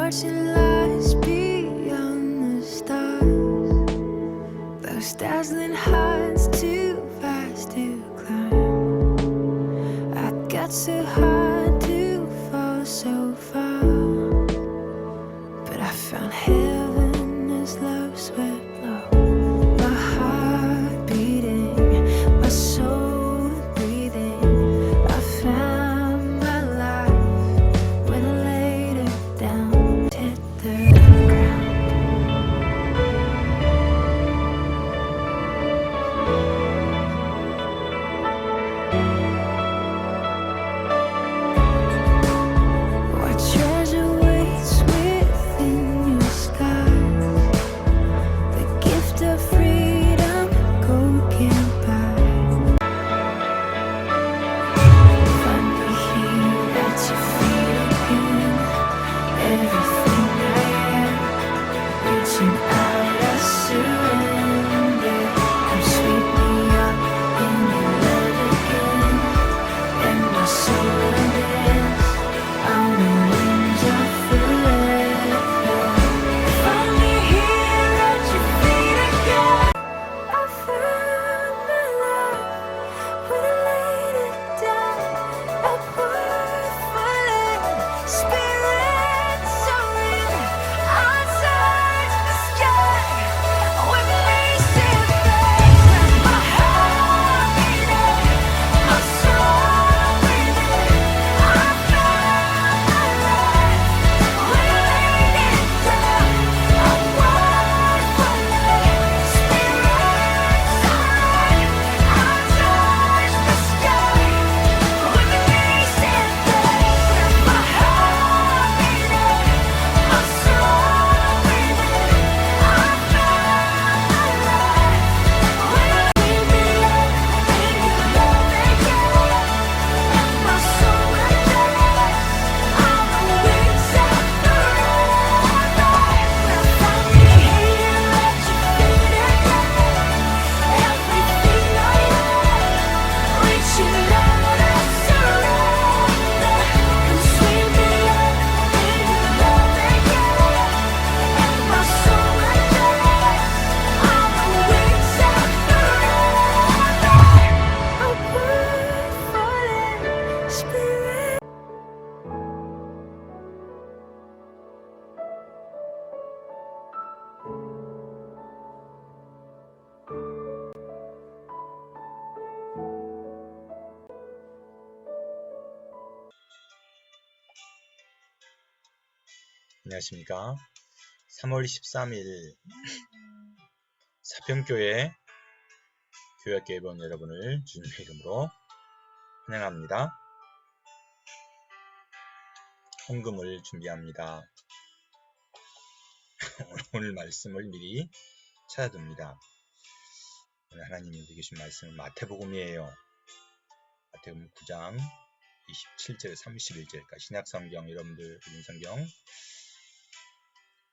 watching lights beyond the stars. Those dazzling heights too fast to climb. I got so hard to fall so far, but I found heaven as love swept low. My heart beating, my soul breathing. I found my life when I laid it down, hit the ground. What treasure waits within your skies? The gift of freedom, gold can't buy. Find me here at your feet again. Everything I am, reaching out, I surrender. Come sweep me up in your love again, and my soul undance on the wings of forever. Find me here at your feet again. I found my life when I laid it down. A word spirit soaring. I touch the sky with racing flames. My heart beating, my soul breathing. I found my life when I laid it down. A word spirit soaring. I touch the sky with racing flames. My heart beating, my soul breathing. I found my life when I laid me up in your love again, and my soul undance on the wings of forever. Find me here at your feet again. Everything I am, reaching out, I surrender. Come sweep me up in your love again, and my soul undance on the wings of forever. A word falling, spirit. 안녕하십니까. 3월 13일 사평교회 교회학교 앨범 여러분을 주님의 이름으로 환영합니다. 헌금을 준비합니다. 오늘 말씀을 미리 찾아둡니다. 오늘 하나님이 우리에게 주신 말씀은 마태복음이에요. 마태복음 9장 27절 31절까지 신약성경 여러분들 읽은 성경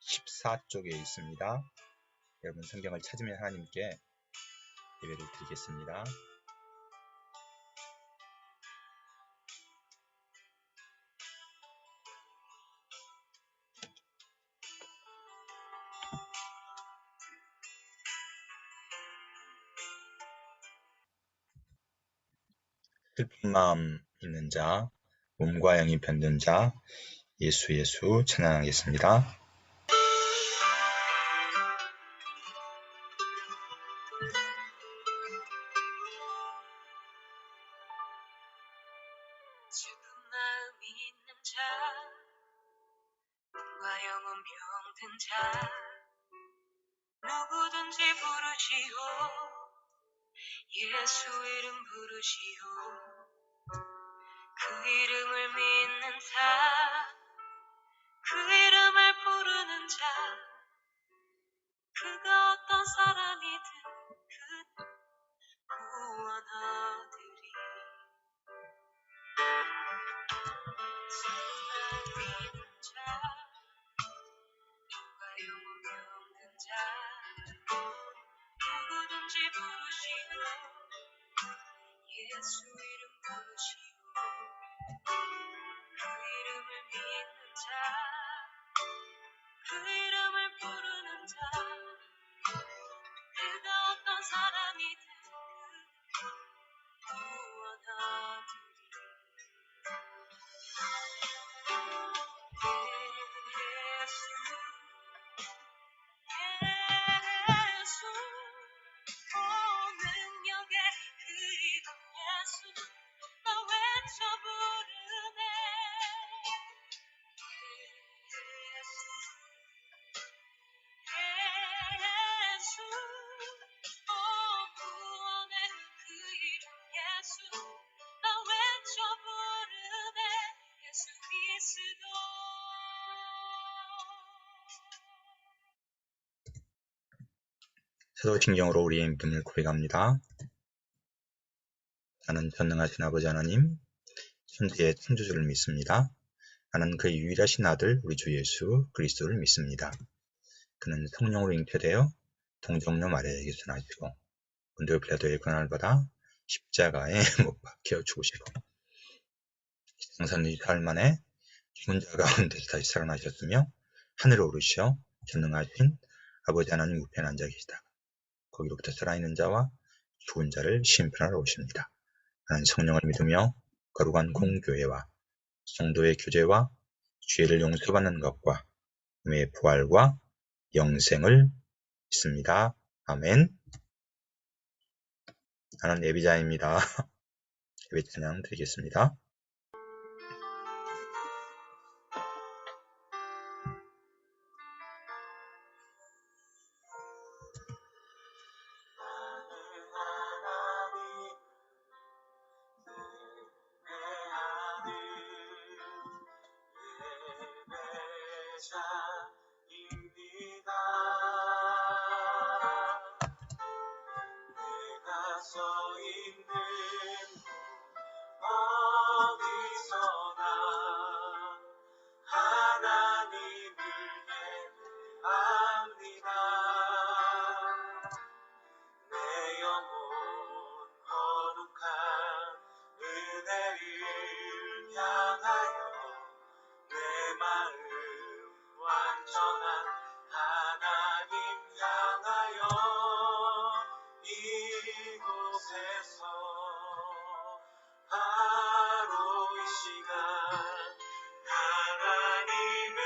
14쪽에 있습니다. 여러분 성경을 찾으면 하나님께 예배를 드리겠습니다. 슬픈 마음 있는 자, 몸과 영이 병든 자, 예수 예수 찬양하겠습니다. 슬픈 마음이 있는 자, 몸과 영혼 병든 자, 누구든지 부르시오. 예수 이름 부르시오. 그 이름을 믿는 자, 그 이름을 부르는 자, 그가 어떤 사람이든 그 구원하리니. 슬픈 마음이 있는 자, 몸과 영혼 병든 자, 누구든지 부르시오. 예수 이름 부르시오. 그 이름을 믿는 자, 사도신경으로 우리의 믿음을 고백합니다. 나는 전능하신 아버지 하나님, 천지의 창조주를 믿습니다. 나는 그의 유일하신 아들 우리 주 예수 그리스도를 믿습니다. 그는 성령으로 잉태되어 동정녀 마리아에게 순하시고 본디오 빌라도의 고난을 받아 십자가에 못 박혀 죽으시고 장사는 2사흘 만에 죽은 자 가운데서 다시 살아나셨으며 하늘에 오르시어 전능하신 아버지 하나님 우편에 앉아 계시다. 거기로부터 살아있는 자와 죽은 자를 심판하러 오십니다. 나는 성령을 믿으며 거룩한 공교회와 성도의 교제와 죄를 용서받는 것과 몸의 부활과 영생을 믿습니다. 아멘. 나는 예비자입니다. 예배 찬양 드리겠습니다. 내가 서 있는 어디서나 하나님을 예배합니다. 내 영혼 거룩한 은혜를 향하여 내 마음 완전한 하나님 향하여 이곳에서 바로 이 시간 하나님을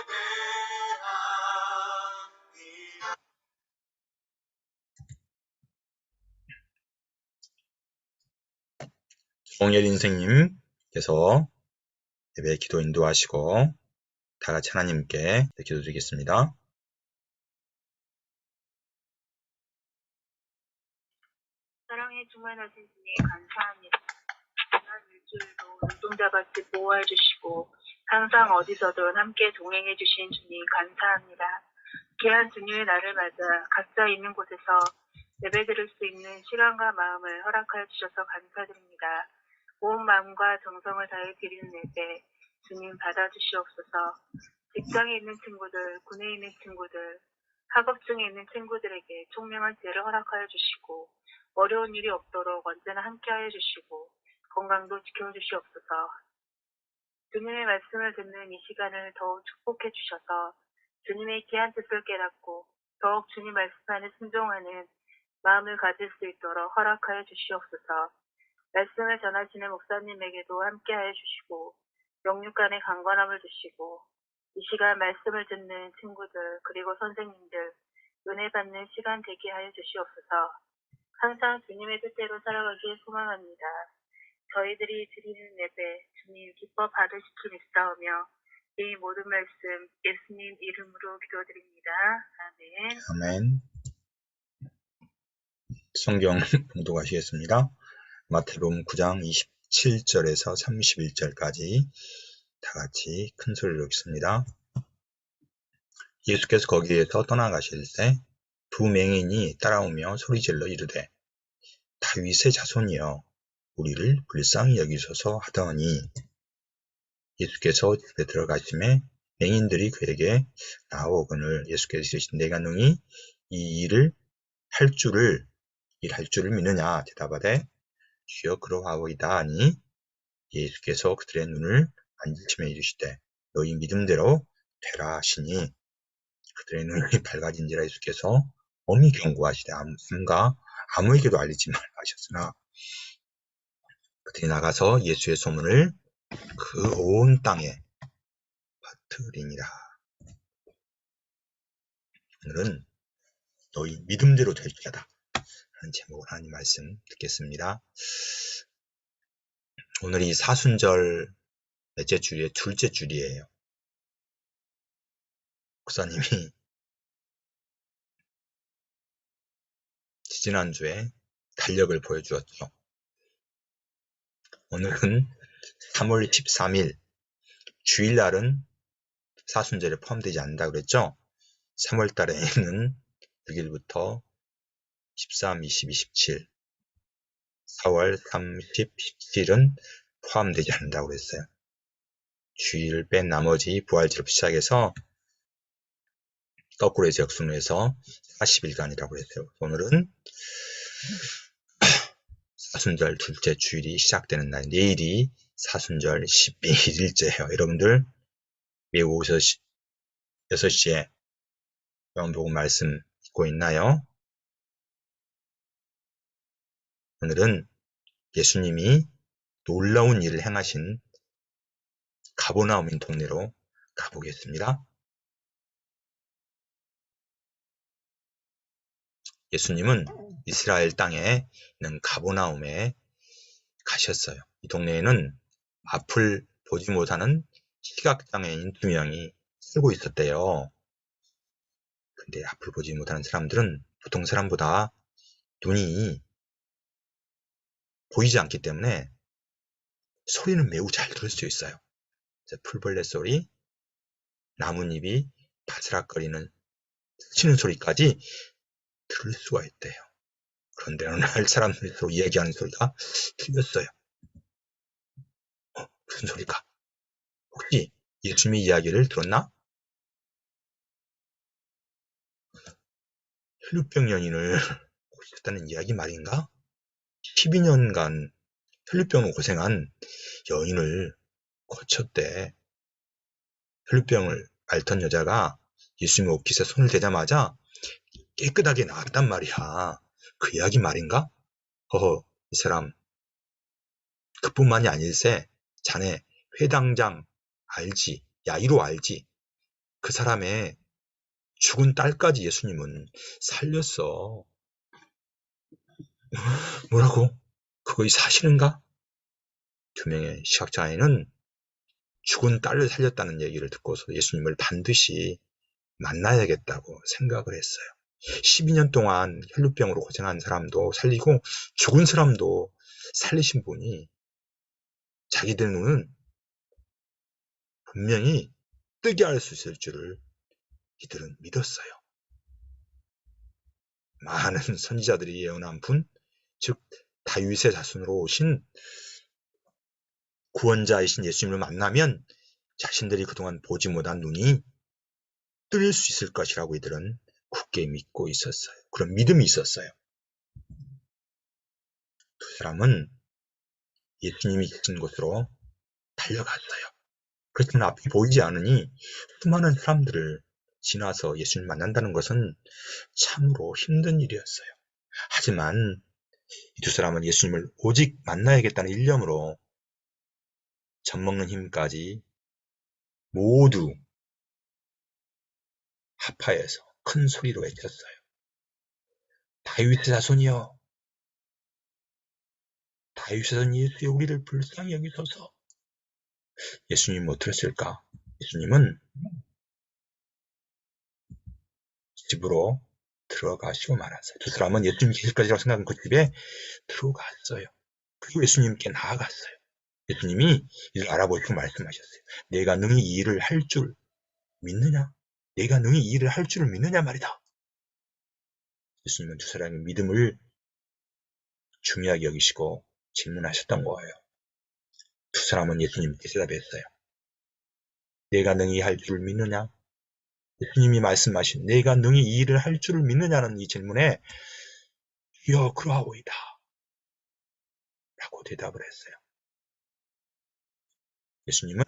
예배합니다. 송열 인생님께서 예배 기도 인도하시고 다 같이 하나님께 기도 드리겠습니다. 사랑에 충만하신 주님 감사합니다. 지난 일주일도 눈동자같이 보호해 주시고 항상 어디서든 함께 동행해 주신 주님 감사합니다. 귀한 주님의 날을 맞아 각자 있는 곳에서 예배 드릴 수 있는 시간과 마음을 허락하여 주셔서 감사드립니다. 온 마음과 정성을 다해 드리는 예배 주님 받아주시옵소서. 직장에 있는 친구들, 군에 있는 친구들, 학업 중에 있는 친구들에게 총명한 지혜를 허락하여 주시고 어려운 일이 없도록 언제나 함께하여 주시고 건강도 지켜주시옵소서. 주님의 말씀을 듣는 이 시간을 더욱 축복해 주셔서 주님의 귀한 뜻을 깨닫고 더욱 주님 말씀 안에 순종하는 마음을 가질 수 있도록 허락하여 주시옵소서. 말씀을 전하시는 목사님에게도 함께하여 주시고 영육간의 강건함을 주시고 이 시간 말씀을 듣는 친구들 그리고 선생님들 은혜 받는 시간 되게 하여 주시옵소서. 항상 주님의 뜻대로 살아가길 소망합니다. 저희들이 드리는 예배 주님 기뻐 받으시기 믿사오며 이 모든 말씀 예수님 이름으로 기도드립니다. 아멘. 아멘. 성경 봉독하시겠습니다. 마태복음 9장 27절에서 31절까지 다 같이 큰 소리로 읽습니다. 예수께서 거기에서 떠나가실 때 두 맹인이 따라오며 소리질러 이르되 다윗의 자손이여 우리를 불쌍히 여기소서 하더니 예수께서 집에 들어가심에 맹인들이 그에게 나오거늘 예수께서 이르시되 내가 능히 이 일을 할 줄을 믿느냐 대답하되 주여 그러하오이다 하니 예수께서 그들의 눈을 만지시며 이르시되 너희 믿음대로 되라 하시니 그들의 눈이 밝아진지라. 예수께서 엄히 경고하시되 아무에게도 알리지 말라 하셨으나 그들이 나가서 예수의 소문을 그 온 땅에 퍼뜨리니라. 오늘은 너희 믿음대로 될지어다 하는 제목으로 하나님 말씀 듣겠습니다. 오늘이 사순절 넷째 주일의 둘째 주일이에요. 목사님이 지지난주에 달력을 보여주었죠. 오늘은 3월 13일 주일날은 사순절에 포함되지 않는다 그랬죠. 3월 달에는 6일부터 13, 20, 27, 4월 30, 17은 포함되지 않는다고 그랬어요. 주일을 뺀 나머지 부활절부터 시작해서 거꾸로 해서 역순해서 40일간이라고 그랬어요. 오늘은 사순절 둘째 주일이 시작되는 날, 내일이 사순절 11일째예요. 여러분들 매우 6시에 요한복음 말씀 읽고 있나요? 오늘은 예수님이 놀라운 일을 행하신 가버나움인 동네로 가보겠습니다. 예수님은 이스라엘 땅에 있는 가버나움에 가셨어요. 이 동네에는 앞을 보지 못하는 시각장애인 2명이 살고 있었대요. 근데 앞을 보지 못하는 사람들은 보통 사람보다 눈이 보이지 않기 때문에 소리는 매우 잘 들을 수 있어요. 풀벌레 소리, 나뭇잎이 바스락거리는 스치는 소리까지 들을 수가 있대요. 그런데 어느 날 사람들이 서로 이야기하는 소리가 들렸어요. 무슨 소리가? 혹시 예수님의 이야기를 들었나? 혈루병 연인을 고쳤다는 이야기 말인가? 12년간 혈루병으로 고생한 여인을 고쳤대. 혈루병을 앓던 여자가 예수님 옷깃에 손을 대자마자 깨끗하게 나았단 말이야. 그 이야기 말인가? 이 사람 그뿐만이 아닐세. 자네 회당장 알지? 야이로 알지? 그 사람의 죽은 딸까지 예수님은 살렸어. 뭐라고? 그것이 사실인가? 2명의 시각장애인은 죽은 딸을 살렸다는 얘기를 듣고서 예수님을 반드시 만나야겠다고 생각을 했어요. 12년 동안 혈루병으로 고생한 사람도 살리고 죽은 사람도 살리신 분이 자기들 눈은 분명히 뜨게 할 수 있을 줄을 이들은 믿었어요. 많은 선지자들이 예언한 분, 즉 다윗의 자손으로 오신 구원자이신 예수님을 만나면 자신들이 그동안 보지 못한 눈이 뜰 수 있을 것이라고 이들은 굳게 믿고 있었어요. 그런 믿음이 있었어요. 2사람은 예수님이 계신 곳으로 달려갔어요. 그렇지만 앞이 보이지 않으니 수많은 사람들을 지나서 예수님을 만난다는 것은 참으로 힘든 일이었어요. 하지만 이 2사람은 예수님을 오직 만나야겠다는 일념으로 젖먹는 힘까지 모두 합하여서 큰 소리로 외쳤어요. 다윗의 자손이여, 다윗의 자손 예수여, 우리를 불쌍히 여기소서. 예수님이 뭐 들었을까? 예수님은 집으로 들어가시고 말았어요. 2사람은 예수님이 계실 것이라고 생각한 그 집에 들어갔어요. 그리고 예수님께 나아갔어요. 예수님이 이를 알아보시고 말씀하셨어요. 내가 능히 이 일을 할 줄 믿느냐? 내가 능히 이 일을 할 줄을 믿느냐 말이다. 예수님은 2사람의 믿음을 중요하게 여기시고 질문하셨던 거예요. 2사람은 예수님께 대답했어요. 내가 능히 할 줄을 믿느냐? 예수님이 말씀하신 내가 능히 이 일을 할 줄을 믿느냐는 이 질문에 주여 그러하오이다 라고 대답을 했어요. 예수님은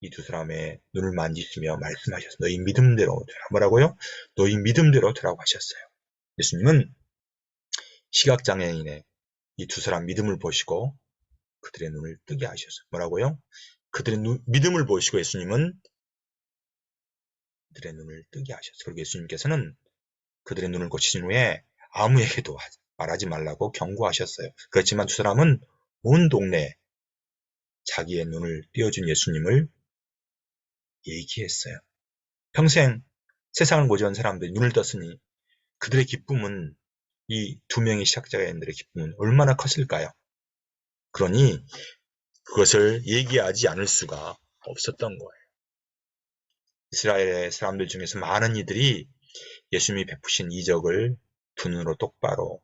이 2사람의 눈을 만지시며 말씀하셨어요. 너희 믿음대로 되라. 뭐라고요? 너희 믿음대로 되라고 하셨어요. 예수님은 시각장애인의 이 2사람 믿음을 보시고 그들의 눈을 뜨게 하셨어요. 뭐라고요? 그들의 믿음을 보시고 예수님은 그들의 눈을 뜨게 하셨어요. 그리고 예수님께서는 그들의 눈을 고치신 후에 아무에게도 말하지 말라고 경고하셨어요. 그렇지만 2사람은 온 동네에 자기의 눈을 띄워준 예수님을 얘기했어요. 평생 세상을 보지 않은 사람들이 눈을 떴으니 그들의 기쁨은 이 2명의 시각장애인들의 기쁨은 얼마나 컸을까요? 그러니 그것을 얘기하지 않을 수가 없었던 거예요. 이스라엘의 사람들 중에서 많은 이들이 예수님이 베푸신 이적을 두 눈으로 똑바로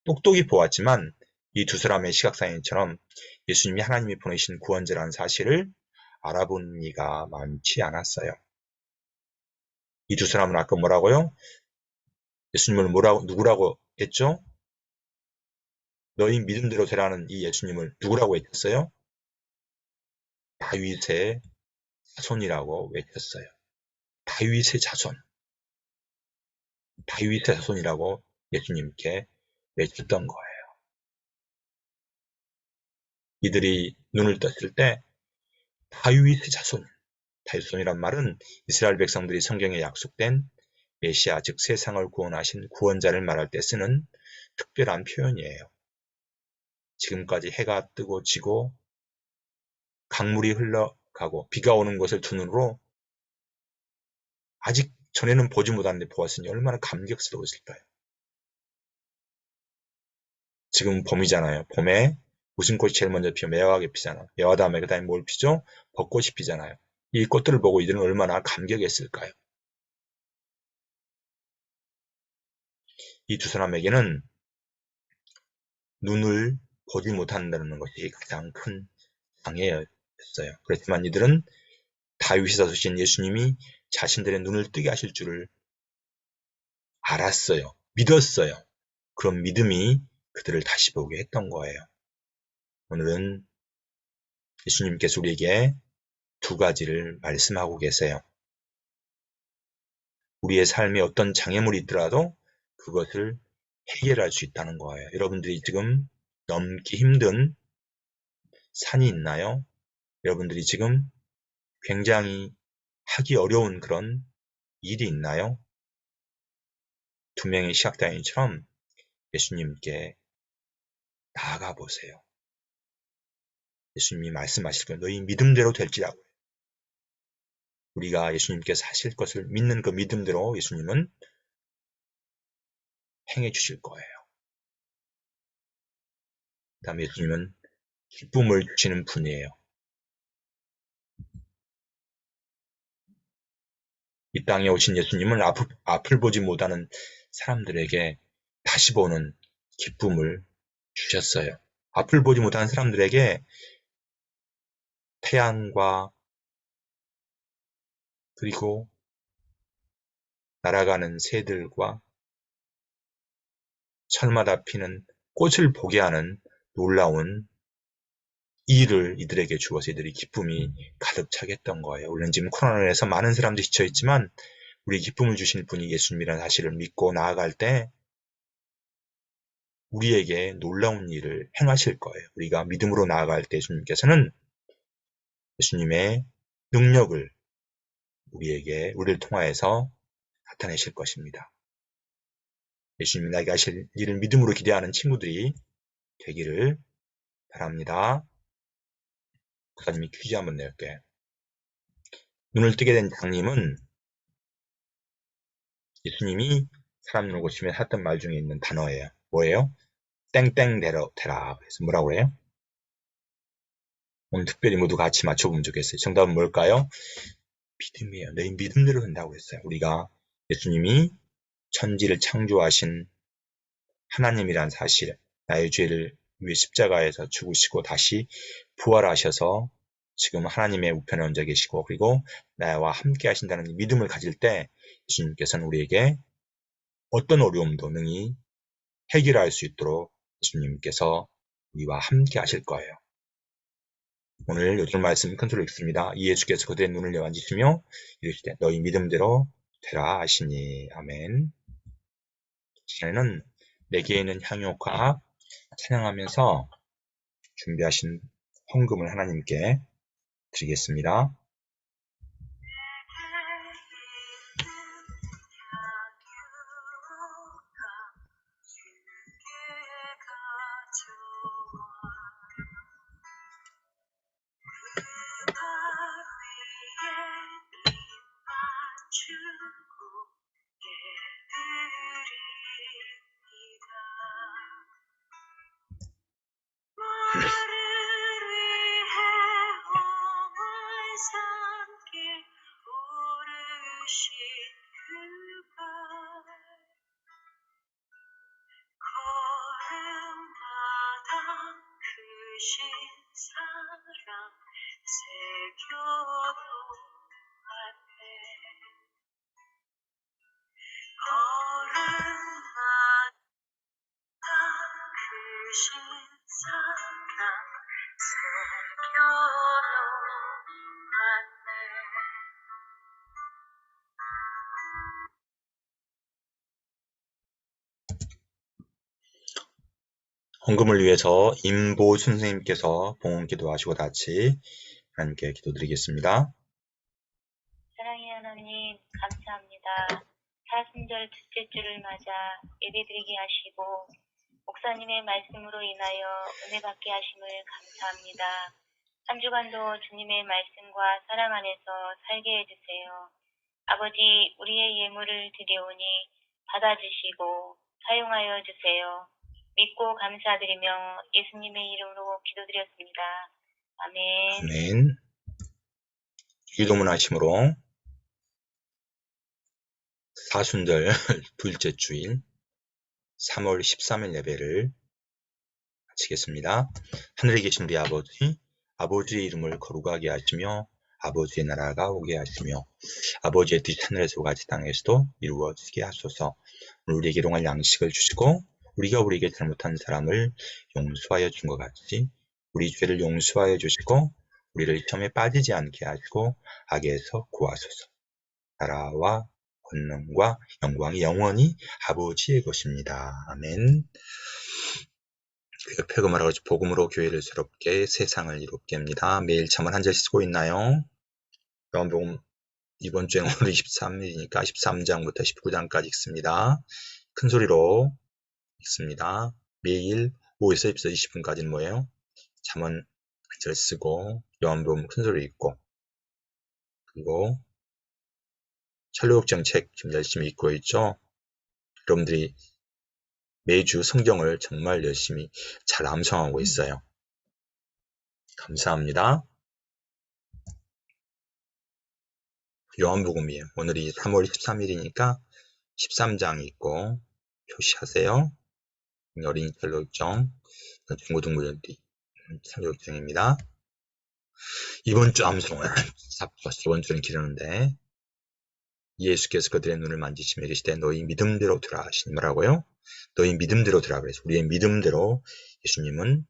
똑똑히 보았지만 이 두 사람의 시각상인처럼 예수님이 하나님이 보내신 구원자라는 사실을 알아본 이가 많지 않았어요. 이 두 사람은 아까 뭐라고요? 예수님을 누구라고 했죠? 너희 믿음대로 되라는 이 예수님을 누구라고 외쳤어요? 다윗의 자손이라고 외쳤어요. 다윗의 자손. 다윗의 자손이라고 예수님께 외쳤던 거예요. 이들이 눈을 떴을 때 다윗의 자손. 다윗손이란 말은 이스라엘 백성들이 성경에 약속된 메시아, 즉 세상을 구원하신 구원자를 말할 때 쓰는 특별한 표현이에요. 지금까지 해가 뜨고 지고 강물이 흘러가고 비가 오는 것을 두 눈으로 아직 전에는 보지 못했는데 보았으니 얼마나 감격스러웠을까요? 지금 봄이잖아요. 봄에 무슨 꽃이 제일 먼저 피어? 매화가 피잖아요. 매화 다음에 그 다음에 뭘 피죠? 벚꽃이 피잖아요. 이 꽃들을 보고 이들은 얼마나 감격했을까요? 이 두 사람에게는 눈을 보지 못한다는 것이 가장 큰 장애였어요. 그렇지만 이들은 다윗에서 오신 예수님이 자신들의 눈을 뜨게 하실 줄을 알았어요. 믿었어요. 그런 믿음이 그들을 다시 보게 했던 거예요. 오늘은 예수님께서 우리에게 두 가지를 말씀하고 계세요. 우리의 삶에 어떤 장애물이 있더라도 그것을 해결할 수 있다는 거예요. 여러분들이 지금 넘기 힘든 산이 있나요? 여러분들이 지금 굉장히 하기 어려운 그런 일이 있나요? 두 명의 시각장애인처럼 예수님께 나아가 보세요. 예수님이 말씀하실 거예요. 너희 믿음대로 될지라고. 우리가 예수님께서 하실 것을 믿는 그 믿음대로 예수님은 행해 주실 거예요. 그 다음에 예수님은 기쁨을 주시는 분이에요. 이 땅에 오신 예수님은 앞을 보지 못하는 사람들에게 다시 보는 기쁨을 주셨어요. 앞을 보지 못하는 사람들에게 태양과 그리고 날아가는 새들과 철마다 피는 꽃을 보게 하는 놀라운 일을 이들에게 주어서 이들이 기쁨이 가득 차게 했던 거예요. 우리는 지금 코로나로 인해서 많은 사람들이 지쳐있지만 우리 기쁨을 주실 분이 예수님이라는 사실을 믿고 나아갈 때 우리에게 놀라운 일을 행하실 거예요. 우리가 믿음으로 나아갈 때 예수님께서는 예수님의 능력을 우리를 통하여서 나타내실 것입니다. 예수님이 나에게 하실 일을 믿음으로 기대하는 친구들이 되기를 바랍니다. 목사님이 퀴즈 한번 낼게요. 눈을 뜨게 된 장님은 예수님이 사람 눈을 고치며 했던 말 중에 있는 단어예요. 뭐예요? 땡땡대라. 그래서 뭐라고 해요? 오늘 특별히 모두 같이 맞춰보면 좋겠어요. 정답은 뭘까요? 믿음이에요. 너희 믿음대로 된다고 했어요. 우리가 예수님이 천지를 창조하신 하나님이란 사실, 나의 죄를 위해 십자가에서 죽으시고 다시 부활하셔서 지금 하나님의 우편에 앉아 계시고 그리고 나와 함께 하신다는 믿음을 가질 때 예수님께서는 우리에게 어떤 어려움도 능히 해결할 수 있도록 예수님께서 우리와 함께 하실 거예요. 오늘 요절 말씀 컨트롤 읽습니다. 이 예수께서 그들의 눈을 열어주시며 이르시되 너희 믿음대로 되라 하시니. 아멘. 시간에는 내게에는 향유과 찬양하면서 준비하신 헌금을 하나님께 드리겠습니다. 사랑 새겨도 안돼 어른마다 크신 사랑 새겨도 안돼 헌금을 위해서 임보 선생님께서 봉헌 기도하시고 같이 하나님께 기도드리겠습니다. 사랑의 하나님 감사합니다. 사순절 둘째 주를 맞아 예배드리게 하시고 목사님의 말씀으로 인하여 은혜 받게 하심을 감사합니다. 한 주간도 주님의 말씀과 사랑 안에서 살게 해주세요. 아버지 우리의 예물을 드려오니 받아주시고 사용하여 주세요. 믿고 감사드리며 예수님의 이름으로 기도드렸습니다. 아멘. 아멘. 기도문 하심으로 사순절 둘째 주일 3월 13일 예배를 마치겠습니다. 하늘에 계신 우리 아버지, 아버지의 이름을 거룩하게 하시며 아버지의 나라가 오게 하시며 아버지의 뜻이 하늘에서 같이 땅에서도 이루어지게 하소서. 오늘 우리에게 일용할 양식을 주시고 우리가 우리에게 잘못한 사람을 용서하여 준 것 같이 우리 죄를 용서하여 주시고 우리를 시험에 빠지지 않게 하시고 악에서 구하소서. 나라와 권능과 영광이 영원히 아버지의 것입니다. 아멘. 폐금을 하고 복음으로 교회를 새롭게 세상을 이롭게 합니다. 매일 잠을 한 절씩 쓰고 있나요? 요한복음 이번 주에 오늘 23일이니까 13장부터 19장까지 읽습니다. 큰 소리로 읽습니다. 매일 5에서 20분까지는 뭐예요? 잠언 한 절 쓰고 요한복음 큰 소리 읽고 그리고 천리국정 책 지금 열심히 읽고 있죠. 여러분들이 매주 성경을 정말 열심히 잘 암송하고 있어요. 감사합니다. 요한복음이에요. 오늘이 3월 13일이니까 13장 읽고 표시하세요. 어린이 천리국정 중고등부들이 천리국정입니다. 이번 주 암송은 이번 주는 기르는데 예수께서 그들의 눈을 만지시며 이르시되 너희 믿음대로 되라 하시니 뭐라고요? 너희 믿음대로 되라 그래서 우리의 믿음대로 예수님은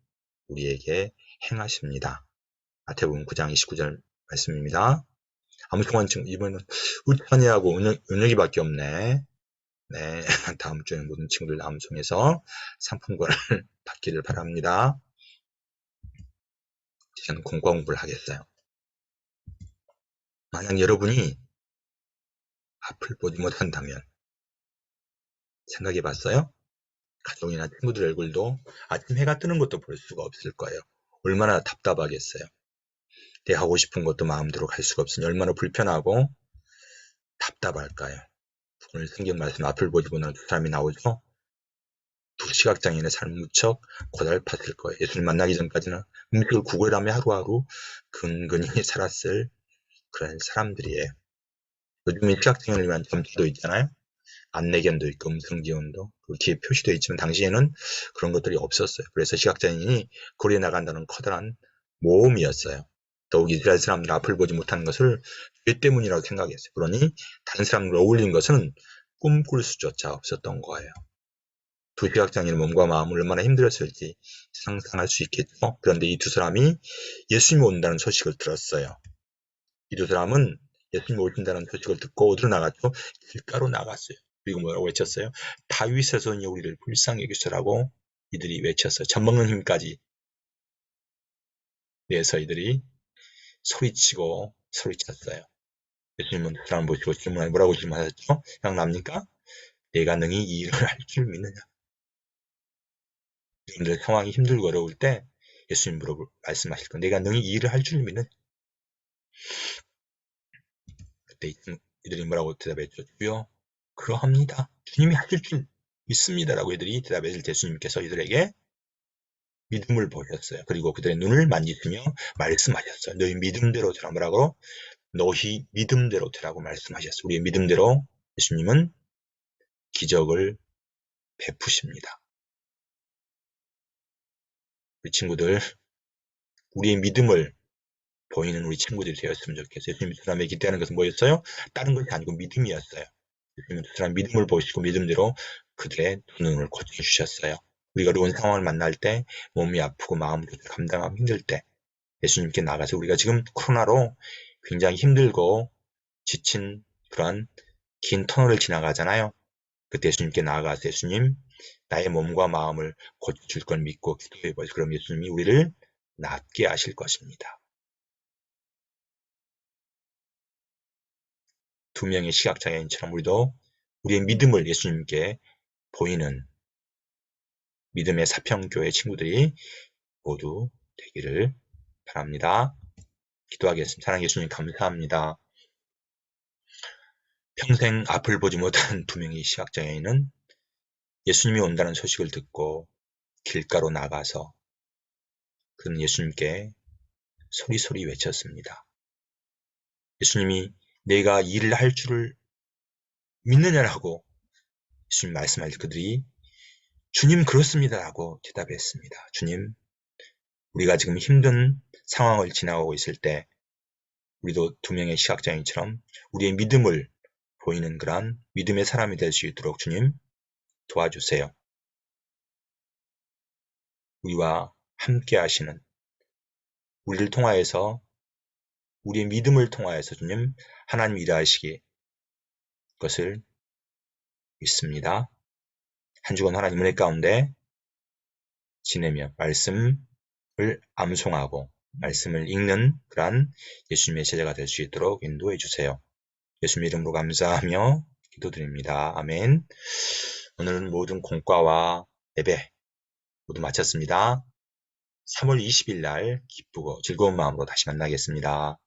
우리에게 행하십니다. 마태복음 9장 29절 말씀입니다. 암송한 친구 이번에는 우찬이하고 은혁이밖에 없네. 네, 다음 주에 모든 친구들 암송해서 상품권을 받기를 바랍니다. 저는 공과 공부를 하겠어요. 만약 여러분이 앞을 보지 못한다면 생각해 봤어요? 가족이나 친구들 얼굴도 아침 해가 뜨는 것도 볼 수가 없을 거예요. 얼마나 답답하겠어요. 내가 하고 싶은 것도 마음대로 갈 수가 없으니 얼마나 불편하고 답답할까요? 오늘 성경 말씀 앞을 보지 못하는 두 사람이 나오죠. 두 시각장애인의 삶 무척 고달팠을 거예요. 예수를 만나기 전까지는 음식을 구걸하며 하루하루 근근히 살았을 그런 사람들이에요. 요즘은 시각장애인을 위한 점수도 있잖아요. 안내견도 있고 음성지원도 뒤에 표시되어 있지만 당시에는 그런 것들이 없었어요. 그래서 시각장애인이 거리에 나간다는 커다란 모험이었어요. 더욱 이스라엘 사람들 앞을 보지 못하는 것을 죄 때문이라고 생각했어요. 그러니 다른 사람들과 어울리는 것은 꿈꿀 수조차 없었던 거예요. 두 시각장애인의 몸과 마음을 얼마나 힘들었을지 상상할 수 있겠죠. 그런데 이 두 사람이 예수님이 온다는 소식을 들었어요. 이 두 사람은 예수님이 오신다는 소식을 듣고 어디로 나갔죠? 길가로 나갔어요. 그리고 뭐라고 외쳤어요? 다윗의 손이 우리를 불쌍히 여기소라고 이들이 외쳤어요. 젖먹는 힘까지 내서 이들이 소리치고 소리쳤어요. 예수님은 그 사람 보시고 질문하니 뭐라고 질문하셨죠? 그냥 납니까? 내가 능히 이 일을 할 줄 믿느냐? 여러분들 상황이 힘들고 어려울 때 예수님 말씀하실 거 내가 능히 이 일을 할 줄 믿느냐? 그때 이들이 뭐라고 대답했죠? 주여 그러합니다. 주님이 하실 줄 믿습니다라고 이들이 대답했을 때 예수님께서 이들에게 믿음을 보셨어요. 그리고 그들의 눈을 만지시며 말씀하셨어요. 너희 믿음대로 되라. 뭐라고? 너희 믿음대로 되라고 말씀하셨어요. 우리의 믿음대로 예수님은 기적을 베푸십니다. 우리 친구들 우리의 믿음을 보이는 우리 친구들이 되었으면 좋겠어요. 예수님이 두 사람에게 기대하는 것은 뭐였어요? 다른 것이 아니고 믿음이었어요. 예수님은 두 사람 믿음을 보시고 믿음대로 그들의 두 눈을 고쳐주셨어요. 우리가 어려운 상황을 만날 때, 몸이 아프고 마음으로 감당하기 힘들 때 예수님께 나가서, 우리가 지금 코로나로 굉장히 힘들고 지친 그런 긴 터널을 지나가잖아요. 그때 예수님께 나아가서 예수님, 나의 몸과 마음을 고쳐줄 걸 믿고 기도해보세요. 그럼 예수님이 우리를 낫게 하실 것입니다. 두 명의 시각장애인처럼 우리도 우리의 믿음을 예수님께 보이는 믿음의 사평교회 친구들이 모두 되기를 바랍니다. 기도하겠습니다. 사랑하는 예수님, 감사합니다. 평생 앞을 보지 못한 두 명의 시각장애인은 예수님이 온다는 소식을 듣고 길가로 나가서 그는 예수님께 소리소리 외쳤습니다. 예수님이 내가 일을 할 줄을 믿느냐라고 예수님 말씀할 때 그들이 주님, 그렇습니다 라고 대답했습니다. 주님, 우리가 지금 힘든 상황을 지나가고 있을 때 우리도 두 명의 시각장애인처럼 우리의 믿음을 보이는 그러한 믿음의 사람이 될 수 있도록 주님 도와주세요. 우리와 함께 하시는, 우리를 통하여서, 우리의 믿음을 통하여서 주님 하나님 일하시기 것을 믿습니다. 한 주간 하나님 은혜 가운데 지내며 말씀을 암송하고 말씀을 읽는 그러한 예수님의 제자가 될 수 있도록 인도해 주세요. 예수님 이름으로 감사하며 기도드립니다. 아멘. 오늘은 모든 공과와 예배 모두 마쳤습니다. 3월 20일 날 기쁘고 즐거운 마음으로 다시 만나겠습니다.